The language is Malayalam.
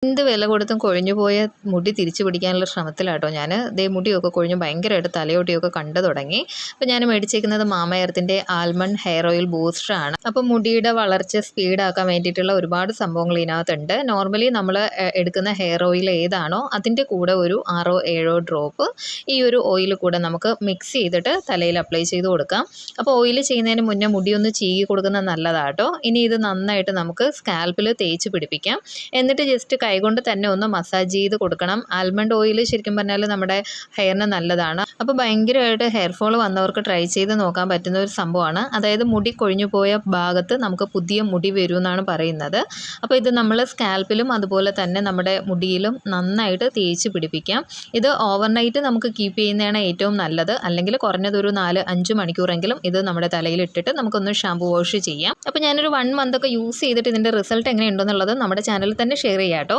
എന്ത് വില കൊടുത്തും കൊഴിഞ്ഞു പോയ മുടി തിരിച്ചു പിടിക്കാനുള്ള ശ്രമത്തിലാട്ടോ ഞാൻ. ദേ മുടിയൊക്കെ കൊഴിഞ്ഞ് ഭയങ്കരമായിട്ട് തലയോട്ടിയൊക്കെ കണ്ടു തുടങ്ങി. അപ്പോൾ ഞാൻ മേടിച്ചേക്കുന്നത് മാമ എർത്തിൻ്റെ ആൽമണ്ട് ഹെയർ ഓയിൽ ബൂസ്റ്റർ ആണ്. അപ്പോൾ മുടിയുടെ വളർച്ച സ്പീഡാക്കാൻ വേണ്ടിയിട്ടുള്ള ഒരുപാട് സംഭവങ്ങൾ ഇതിനകത്തുണ്ട്. നോർമലി നമ്മൾ എടുക്കുന്ന ഹെയർ ഓയിൽ ഏതാണോ അതിൻ്റെ കൂടെ ഒരു 6-7 ഡ്രോപ്പ് ഈ ഒരു ഓയിൽ കൂടെ നമുക്ക് മിക്സ് ചെയ്തിട്ട് തലയിൽ അപ്ലൈ ചെയ്ത് കൊടുക്കാം. അപ്പോൾ ഓയിൽ ചെയ്യുന്നതിന് മുന്നേ മുടിയൊന്ന് ചീകി കൊടുക്കുന്നത് നല്ലതാട്ടോ. ഇനി ഇത് നന്നായിട്ട് നമുക്ക് സ്കാൽപ്പിൽ തേച്ച് പിടിപ്പിക്കാം. എന്നിട്ട് ജസ്റ്റ് കൈകൊണ്ട് തന്നെ ഒന്ന് മസാജ് ചെയ്ത് കൊടുക്കണം. ആൽമണ്ട് ഓയിൽ ശരിക്കും പറഞ്ഞാൽ നമ്മുടെ ഹെയറിന് നല്ലതാണ്. അപ്പോൾ ഭയങ്കരമായിട്ട് ഹെയർ ഫോൾ വന്നവർക്ക് ട്രൈ ചെയ്ത് നോക്കാൻ പറ്റുന്ന ഒരു സംഭവമാണ്. അതായത് മുടി കൊഴിഞ്ഞു പോയ ഭാഗത്ത് നമുക്ക് പുതിയ മുടി വരും എന്നാണ് പറയുന്നത്. അപ്പോൾ ഇത് നമ്മൾ സ്കാൽപ്പിലും അതുപോലെ തന്നെ നമ്മുടെ മുടിയിലും നന്നായിട്ട് തേച്ച് പിടിപ്പിക്കാം. ഇത് ഓവർനൈറ്റ് നമുക്ക് കീപ്പ് ചെയ്യുന്നതാണ് ഏറ്റവും നല്ലത്. അല്ലെങ്കിൽ കുറഞ്ഞതൊരു 4-5 മണിക്കൂറെങ്കിലും ഇത് നമ്മുടെ തലയിൽ ഇട്ടിട്ട് നമുക്കൊന്ന് ഷാമ്പു വാഷ് ചെയ്യാം. അപ്പോൾ ഞാനൊരു 1 മന്ത് ഒക്കെ യൂസ് ചെയ്തിട്ട് ഇതിൻ്റെ റിസൾട്ട് എങ്ങനെയുണ്ടെന്നുള്ളത് നമ്മുടെ ചാനലിൽ തന്നെ ഷെയർ ചെയ്യാം കേട്ടോ.